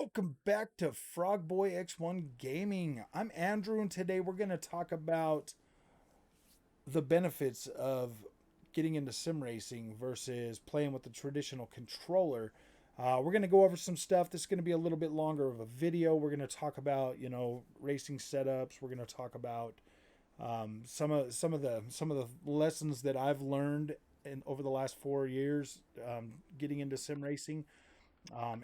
Welcome back to Frogboy X1 Gaming. I'm Andrew, and today we're going to talk about the benefits of getting into sim racing versus playing with the traditional controller. We're going to go over some stuff. This is going to be a little bit longer of a video. We're going to talk about racing setups. We're going to talk about some of the lessons that I've learned in over the last 4 years getting into sim racing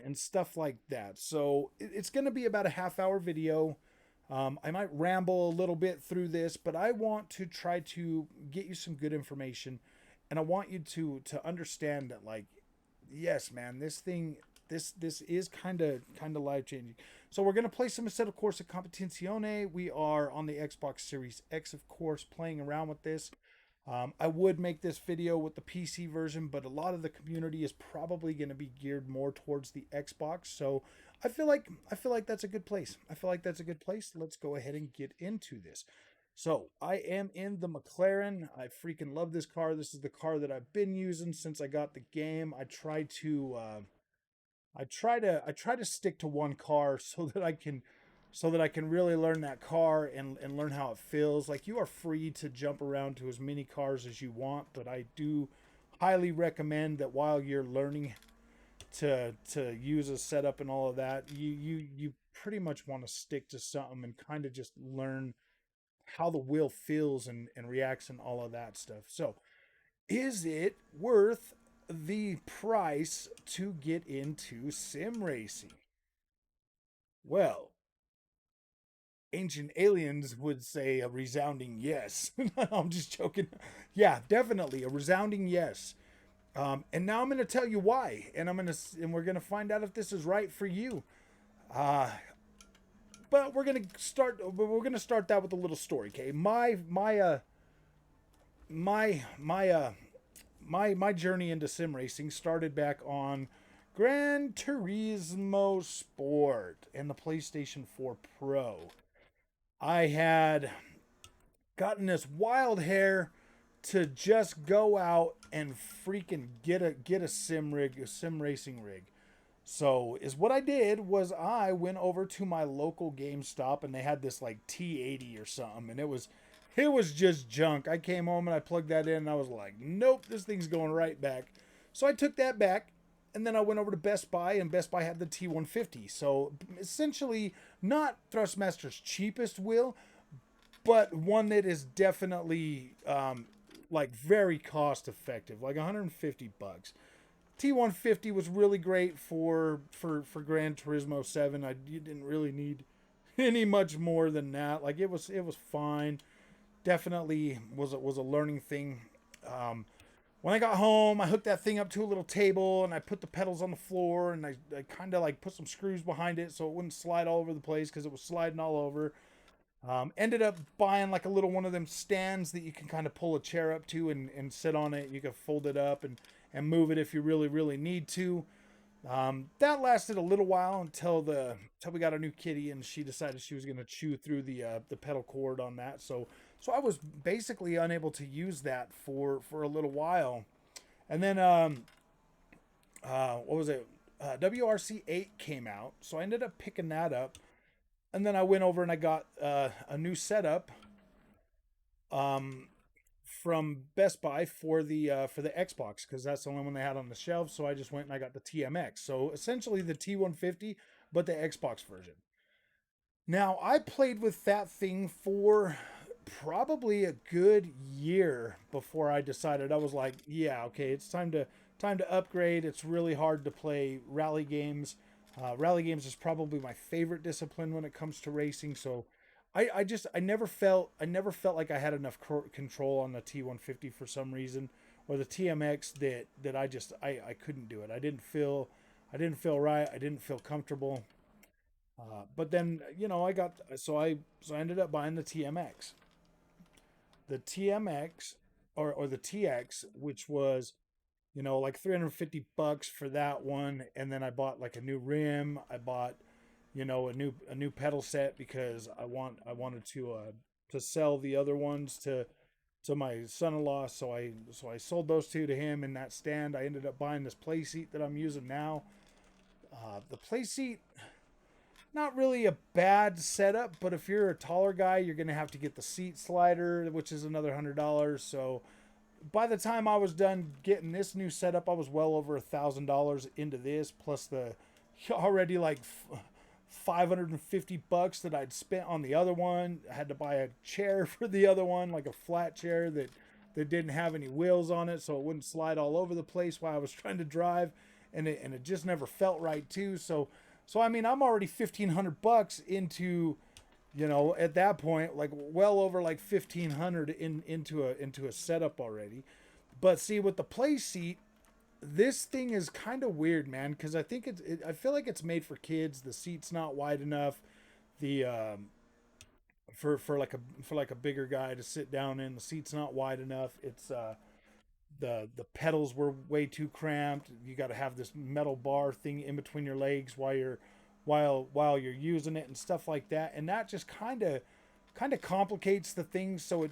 and stuff like that. So it's going to be about a half hour video. I might ramble a little bit through this, but I want to try to get you some good information, and I want you to understand that, like, yes, man, this is kind of life changing. So we're gonna play some Assetto Corsa Competizione. We are on the Xbox Series X, of course, playing around with this. I would make this video with the PC version, but a lot of the community is probably going to be geared more towards the Xbox. So I feel like that's a good place. I feel like that's a good place. Let's go ahead and get into this. So I am in the McLaren. I freaking love this car. This is the car that I've been using since I got the game. I try to stick to one car so that I can really learn that car and learn how it feels. Like, you are free to jump around to as many cars as you want, but I do highly recommend that while you're learning to use a setup and all of that, you pretty much want to stick to something and kind of just learn how the wheel feels and reacts and all of that stuff. So, is it worth the price to get into sim racing? Well, ancient aliens would say a resounding yes. I'm just joking. Yeah, definitely a resounding yes. And now I'm going to tell you why, and we're going to find out if this is right for you. Uh, but we're going to start that with a little story. Okay, my my uh my journey into sim racing started back on Gran Turismo Sport and the PlayStation 4 Pro. I had gotten this wild hair to just go out and freaking get a sim racing rig. So is what I did was I went over to my local GameStop, and they had this like T80 or something, and it was just junk. I came home and I plugged that in, and I was like, nope, this thing's going right back. So I took that back, and then I went over to Best Buy, and Best Buy had the T150. So essentially, not Thrustmaster's cheapest wheel, but one that is definitely like very cost effective, like 150 bucks. T150 was really great for Gran Turismo 7. You didn't really need any much more than that. Like, it was fine. Definitely was a learning thing. When I got home, I hooked that thing up to a little table, and I put the pedals on the floor, and I kind of like put some screws behind it so it wouldn't slide all over the place because it was sliding all over. Ended up buying like a little one of them stands that you can kind of pull a chair up to and sit on it. You can fold it up and move it if you really, really need to. That lasted a little while until we got a new kitty, and she decided she was going to chew through the pedal cord on that. So I was basically unable to use that for a little while. And then what was it? WRC 8 came out, so I ended up picking that up, and then I went over and I got a new setup um, from Best Buy for the Xbox, because that's the only one they had on the shelf. So I just went and I got the TMX. So essentially the T150, but the Xbox version. Now I played with that thing for probably a good year before I decided. I was like, yeah, okay, it's time to upgrade. It's really hard to play rally games. Rally games is probably my favorite discipline when it comes to racing. So I never felt like I had enough control on the T150 for some reason, or the TMX, that I couldn't do it. I didn't feel right. I didn't feel comfortable. But then, I ended up buying the TMX. The TMX, or the TX, which was, like 350 bucks for that one. And then I bought like a new rim. I bought, a new pedal set, because I wanted to sell the other ones to my son-in-law. So I sold those two to him in that stand. I ended up buying this play seat that I'm using now. The play seat, not really a bad setup, but if you're a taller guy, you're gonna have to get the seat slider, which is another $100. So by the time I was done getting this new setup, I was well over $1,000 into this, plus the already like $550 that I'd spent on the other one. I had to buy a chair for the other one, like a flat chair that didn't have any wheels on it, so it wouldn't slide all over the place while I was trying to drive, and it just never felt right too. So I mean, I'm already $1,500 into, at that point, like well over like 1,500 into a setup already. But see, with the play seat, this thing is kind of weird, man, because I think I feel like it's made for kids. The seat's not wide enough. The for like a bigger guy to sit down in, the seat's not wide enough. It's the pedals were way too cramped. You got to have this metal bar thing in between your legs while you're using it and stuff like that, and that just kind of complicates the things. So it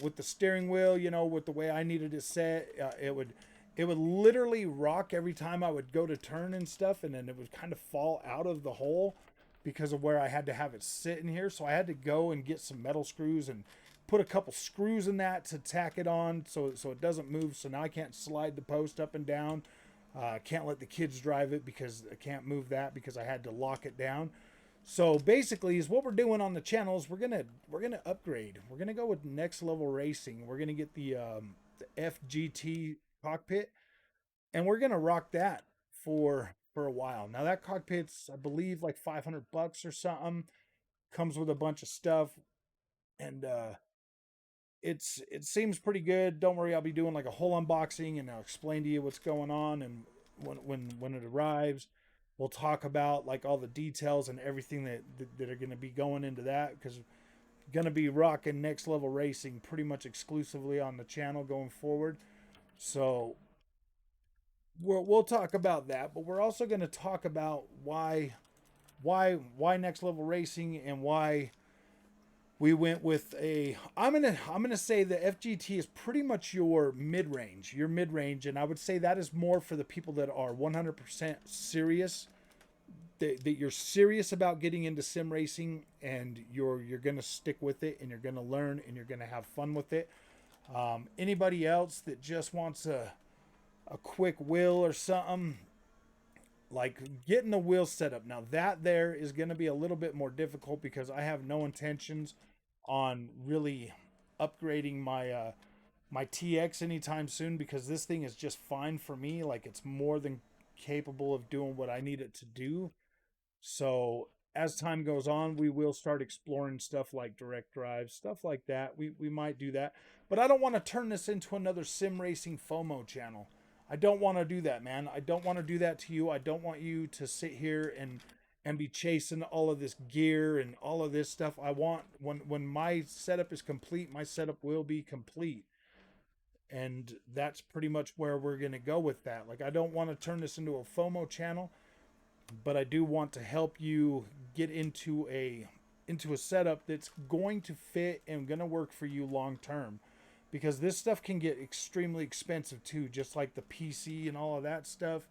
with the steering wheel, with the way I needed it set, it would literally rock every time I would go to turn and stuff, and then it would kind of fall out of the hole because of where I had to have it sit in here. So I had to go and get some metal screws and put a couple screws in that to tack it on so it doesn't move. So now I can't slide the post up and down. Can't let the kids drive it because I can't move that because I had to lock it down. So basically, is what we're doing on the channels. We're gonna upgrade. We're gonna go with next level racing. We're gonna get the FGT cockpit, and we're gonna rock that for a while. Now that cockpit's, I believe, like $500 or something. Comes with a bunch of stuff, and it seems pretty good. Don't worry, I'll be doing like a whole unboxing, and I'll explain to you what's going on. And when it arrives, we'll talk about like all the details and everything that are going to be going into that, because going to be rocking next level racing pretty much exclusively on the channel going forward. So we'll talk about that, but we're also going to talk about why next level racing, and why we went with a I'm gonna say the FGT is pretty much your mid range, and I would say that is more for the people that are 100% serious, that you're serious about getting into sim racing, and you're gonna stick with it, and you're gonna learn, and you're gonna have fun with it. Anybody else that just wants a quick wheel or something, like getting the wheel set up, now that there is going to be a little bit more difficult, because I have no intentions on really upgrading my TX anytime soon, because this thing is just fine for me. Like, it's more than capable of doing what I need it to do. So as time goes on, we will start exploring stuff like direct drive, stuff like that. We might do that, but I don't want to turn this into another sim racing FOMO channel. I don't want to do that, man. I don't want to do that to you. I don't want you to sit here and be chasing all of this gear and all of this stuff. I want, when my setup is complete, my setup will be complete. And that's pretty much where we're going to go with that. Like, I don't want to turn this into a FOMO channel, but I do want to help you get into a setup that's going to fit and going to work for you long term, because this stuff can get extremely expensive too, just like the PC and all of that stuff.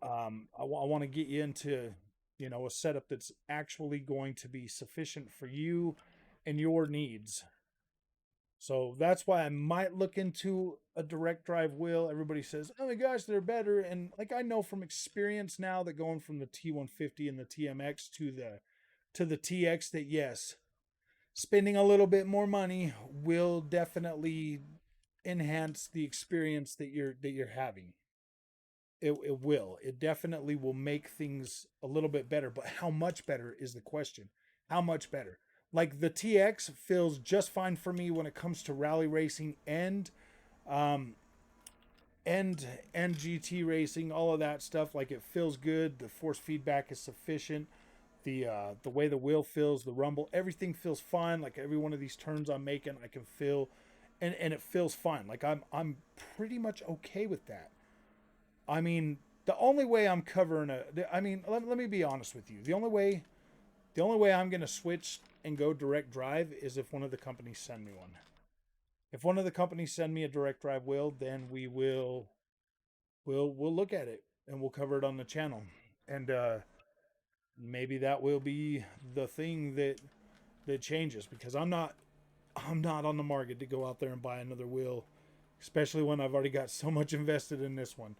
I want to get you into, a setup that's actually going to be sufficient for you and your needs. So that's why I might look into a direct drive wheel. Everybody says, "Oh my gosh, they're better," and like, I know from experience now that going from the T150 and the TMX to the TX, that yes, spending a little bit more money will definitely enhance the experience that you're having. It will. It definitely will make things a little bit better, but how much better is the question? How much better? Like, the TX feels just fine for me when it comes to rally racing um and GT racing, all of that stuff. Like, it feels good. The force feedback is sufficient. The way the wheel feels, the rumble, everything feels fine. Like, every one of these turns I'm making, I can feel, and it feels fine. Like, I'm pretty much okay with that. I mean, the only way I'm covering I mean, let me be honest with you. The only way I'm gonna switch and go direct drive is if one of the companies send me one. If one of the companies send me a direct drive wheel, then we'll look at it, and we'll cover it on the channel. And maybe that will be the thing that changes, because I'm not on the market to go out there and buy another wheel, especially when I've already got so much invested in this one.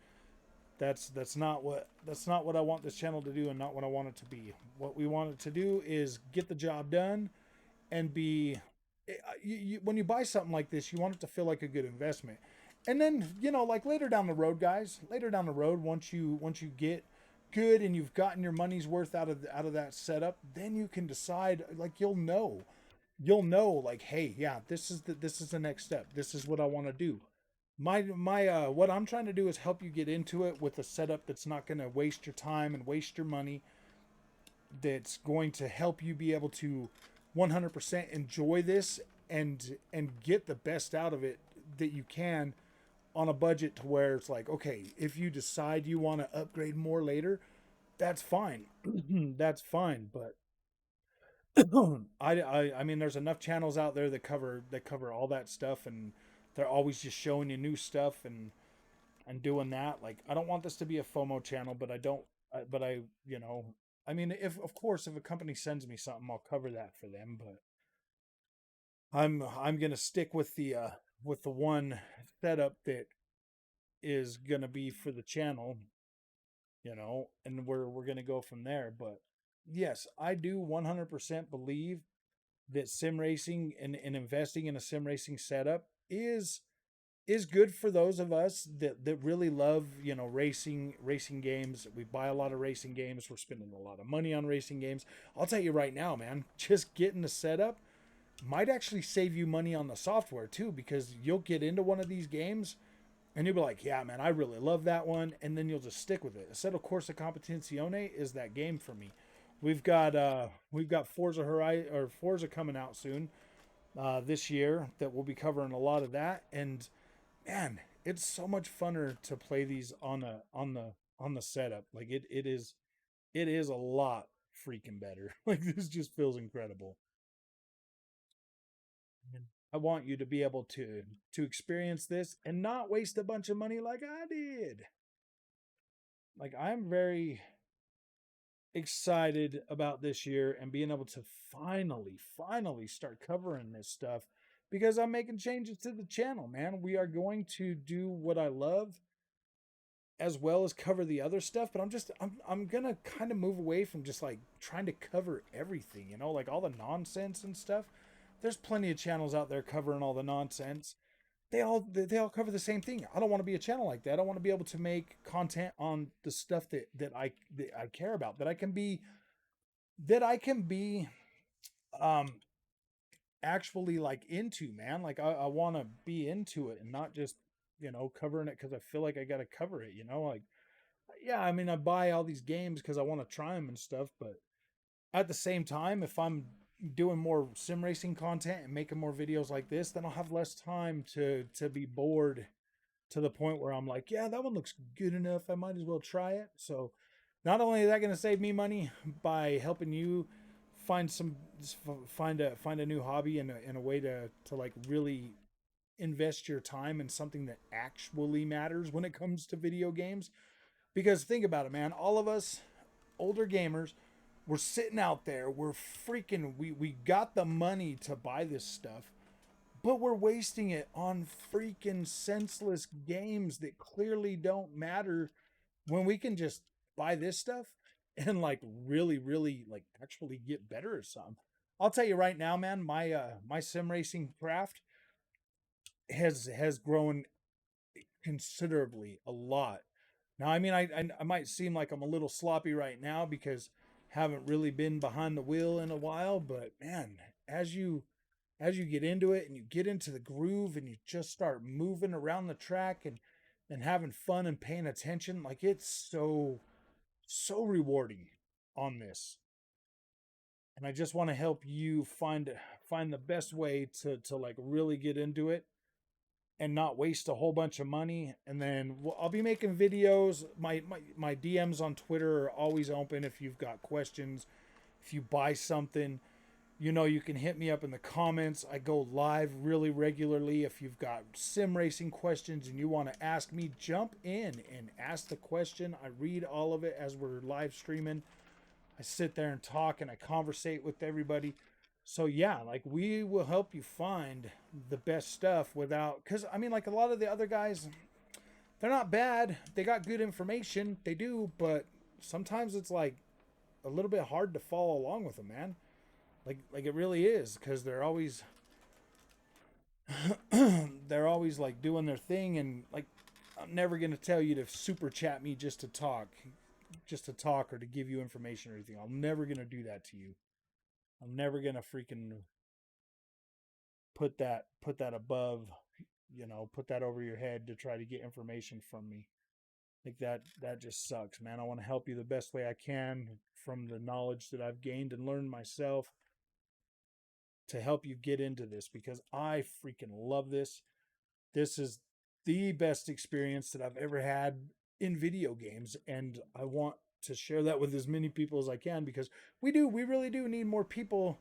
That's not what I want this channel to do, and not what I want it to be. What we want it to do is get the job done and be. When you buy something like this, you want it to feel like a good investment. And then, like later down the road, guys, later down the road, once you get good and you've gotten your money's worth out of that setup, then you can decide, like, you'll know like, hey, yeah, this is the next step. This is what I want to do. My what I'm trying to do is help you get into it with a setup that's not going to waste your time and waste your money, that's going to help you be able to 100% enjoy this and get the best out of it that you can, on a budget to where it's like, okay, if you decide you want to upgrade more later, that's fine. That's fine. But I mean, there's enough channels out there that cover all that stuff, and they're always just showing you new stuff and doing that. Like, I don't want this to be a FOMO channel, but I don't. But I mean, if of course if a company sends me something, I'll cover that for them. But I'm gonna stick with the one setup that is gonna be for the channel, and we're gonna go from there. But yes, I do 100% believe that sim racing and investing in a sim racing setup is good for those of us that really love, racing games. We buy a lot of racing games. We're spending a lot of money on racing games. I'll tell you right now, man, just getting the setup might actually save you money on the software too, because you'll get into one of these games and you'll be like, yeah, man, I really love that one, and then you'll just stick with it. Assetto Corsa Competizione is that game for me. We've got Forza Horizon, or Forza, coming out soon, this year, that we'll be covering a lot of that. And man, it's so much funner to play these on the setup. Like, it is a lot freaking better. Like, this just feels incredible. And I want you to be able to experience this and not waste a bunch of money like I did. Like, I'm very excited about this year and being able to finally start covering this stuff, because I'm making changes to the channel, man. We are going to do what I love as well as cover the other stuff, but I'm gonna kind of move away from just like trying to cover everything, like all the nonsense and stuff. There's plenty of channels out there covering all the nonsense. They all cover the same thing. I don't want to be a channel like that. I want to be able to make content on the stuff that I care about, that I can be um actually like into, man. Like, I want to be into it and not just, covering it because I feel like I got to cover it, like, yeah, I mean, I buy all these games because I want to try them and stuff, but at the same time, if I'm doing more sim racing content and making more videos like this, then I'll have less time to be bored to the point where I'm like, yeah, that one looks good enough, I might as well try it. So not only is that going to save me money by helping you find some find a new hobby and a way to like really invest your time in something that actually matters when it comes to video games. Because think about it, man, all of us older gamers, we're sitting out there, we got the money to buy this stuff, but we're wasting it on freaking senseless games that clearly don't matter, when we can just buy this stuff and like really, really like actually get better at something. I'll tell you right now, man, my sim racing craft has grown considerably, a lot. Now, I mean, I might seem like I'm a little sloppy right now because haven't really been behind the wheel in a while, but man, as you as you get into it and you get into the groove and you just start moving around the track and having fun and paying attention, like, it's so rewarding on this. And I just want to help you find the best way to like really get into it and not waste a whole bunch of money. And then I'll be making videos. My DMs on Twitter are always open if you've got questions. If you buy something, you can hit me up in the comments. I go live really regularly. If you've got sim racing questions and you want to ask me, jump in and ask the question. I read all of it as we're live streaming. I sit there and talk and I conversate with everybody. So yeah, like we will help you find the best stuff without, because I mean, like a lot of the other guys, they're not bad. They got good information. They do, but sometimes it's like a little bit hard to follow along with them, man. Like it really is, because they're always like doing their thing, and like I'm never gonna tell you to super chat me just to talk or to give you information or anything. I'm never gonna do that to you. I'm never gonna freaking put that above, put that over your head to try to get information from me. Like that just sucks, man. I want to help you the best way I can from the knowledge that I've gained and learned myself to help you get into this, because I freaking love this. This is the best experience that I've ever had in video games, and I want to share that with as many people as I can, because we really do need more people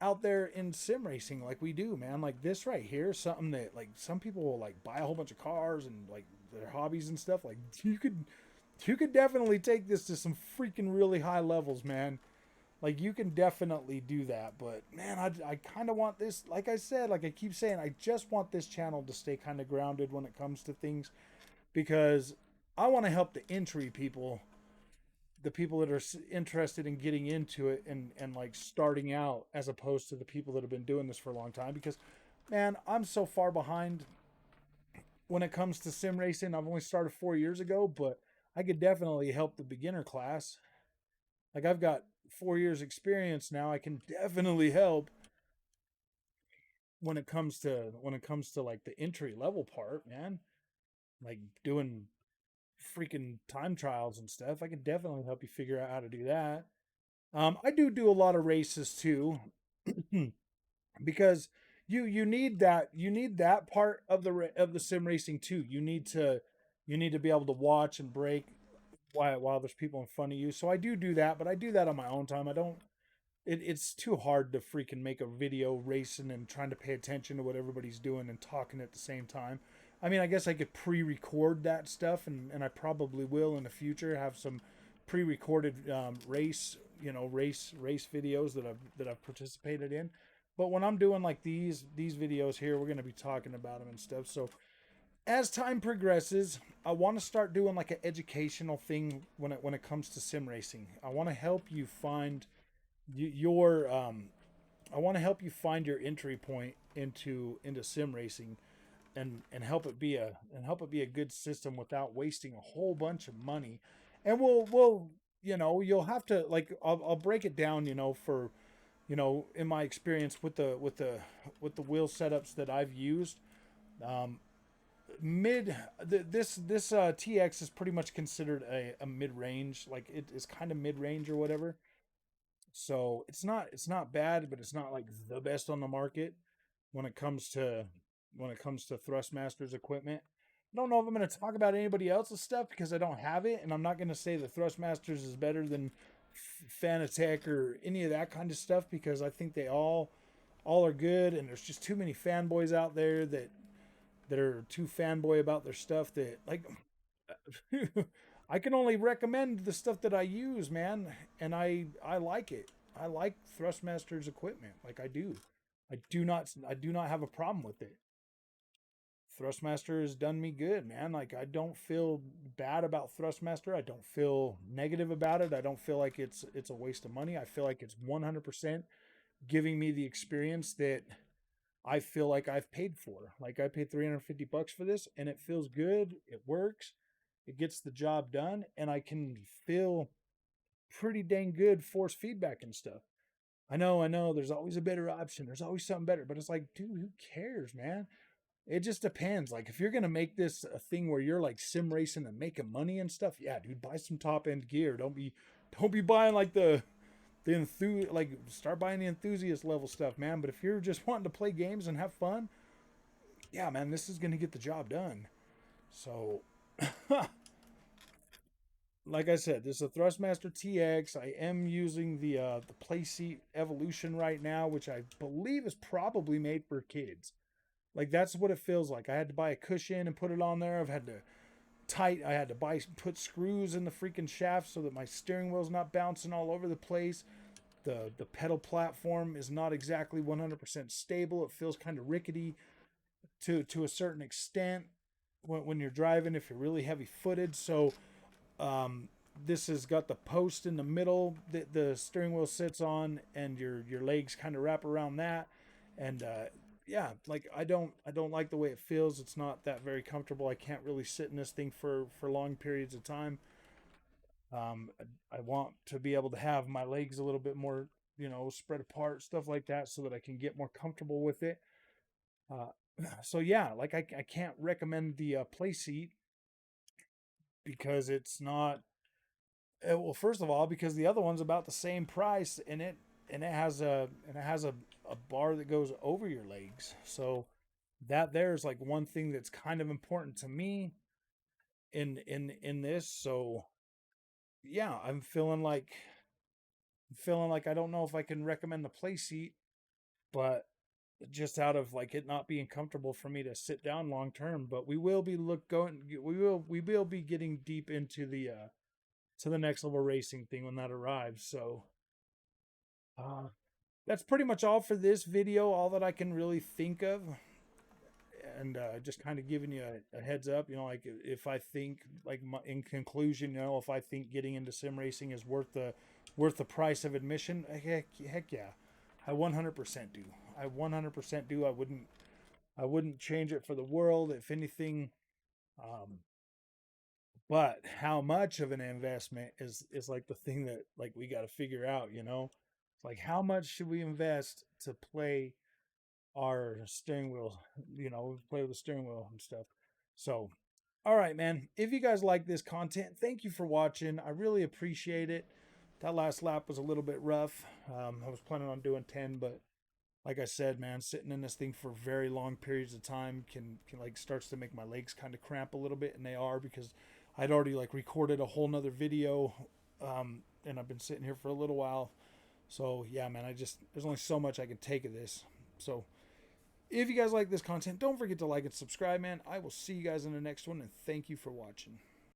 out there in sim racing like we do, man. Like this right here, something that like some people will like buy a whole bunch of cars and like their hobbies and stuff. Like you could definitely take this to some freaking really high levels, man. Like you can definitely do that, but man, I kind of want this. Like I said, like I keep saying, I just want this channel to stay kind of grounded when it comes to things, because I want to help the entry people, the people that are interested in getting into it and like starting out, as opposed to the people that have been doing this for a long time. Because man, I'm so far behind when it comes to sim racing. I've only started 4 years ago, but I could definitely help the beginner class. Like I've got 4 years experience now. I can definitely help when it comes to like the entry level part, man. Like doing freaking time trials and stuff. I can definitely help you figure out how to do that. I do a lot of races too, because you need that part of the sim racing too. You need to be able to watch and break while there's people in front of you. So I do that, but I do that on my own time. I don't. It's too hard to freaking make a video racing and trying to pay attention to what everybody's doing and talking at the same time. I mean, I guess I could pre-record that stuff, and I probably will in the future have some pre-recorded race videos that I've participated in. But when I'm doing like these videos here, we're gonna be talking about them and stuff. So as time progresses, I want to start doing like an educational thing when it comes to sim racing. I want to help you find your I want to help you find your entry point into sim racing, and help it be a good system without wasting a whole bunch of money. And we'll you'll have to like I'll break it down, for in my experience with the wheel setups that I've used. um mid this TX is pretty much considered a mid-range, like it is kind of mid-range or whatever. So it's not bad, but it's not like the best on the market when it comes to Thrustmaster's equipment. I don't know if I'm going to talk about anybody else's stuff because I don't have it, and I'm not going to say the Thrustmasters is better than Fanatec or any of that kind of stuff, because I think they all are good, and there's just too many fanboys out there that are too fanboy about their stuff, that like I can only recommend the stuff that I use, man, and I like it. I like Thrustmaster's equipment, like I do. I do not have a problem with it. Thrustmaster has done me good, man. Like I don't feel bad about Thrustmaster. I don't feel negative about it. I don't feel like it's a waste of money. I feel like it's 100% giving me the experience that I feel like I've paid for. Like I paid $350 for this, and it feels good. It works. It gets the job done, and I can feel pretty dang good force feedback and stuff. I know. There's always a better option. There's always something better, but it's like, dude, who cares, man? It just depends. Like, if you're gonna make this a thing where you're like sim racing and making money and stuff, yeah, dude, buy some top end gear. Don't be buying like start buying the enthusiast level stuff, man. But if you're just wanting to play games and have fun, yeah, man, this is gonna get the job done. So, like I said, this is a Thrustmaster TX. I am using the Playseat Evolution right now, which I believe is probably made for kids. Like that's what it feels like. I had to buy a cushion and put it on there. I've had to tight. I had to put screws in the freaking shaft so that my steering wheel's not bouncing all over the place. The pedal platform is not exactly 100% stable. It feels kind of rickety to a certain extent when you're driving if you're really heavy footed. So this has got the post in the middle that the steering wheel sits on, and your legs kind of wrap around that. And yeah, like I don't like the way it feels. It's not that very comfortable. I can't really sit in this thing for long periods of time. Um, I want to be able to have my legs a little bit more, spread apart, stuff like that, so that I can get more comfortable with it. Uh, so yeah, like I can't recommend the play seat because it's not. Well, first of all, because the other one's about the same price, and it has a bar that goes over your legs. So that there's like one thing that's kind of important to me in this. So yeah, I'm feeling like I don't know if I can recommend the play seat, but just out of like it not being comfortable for me to sit down long term. But we will be getting deep into the to the next level racing thing when that arrives. So uh, that's pretty much all for this video, all that I can really think of. And just kind of giving you a heads up, like if I think, like in conclusion, if I think getting into sim racing is worth the price of admission, heck yeah, I 100% do. I 100% do. I wouldn't change it for the world, if anything. Um, but how much of an investment is like the thing that like we got to figure out. It's like how much should we invest to play our steering wheel, play with the steering wheel and stuff. So, all right, man. If you guys like this content, thank you for watching. I really appreciate it. That last lap was a little bit rough. I was planning on doing 10, but like I said, man, sitting in this thing for very long periods of time can like starts to make my legs kind of cramp a little bit, and they are because I'd already like recorded a whole nother video, and I've been sitting here for a little while. So yeah, man, there's only so much I can take of this. So if you guys like this content, don't forget to like and subscribe, man. I will see you guys in the next one, and thank you for watching.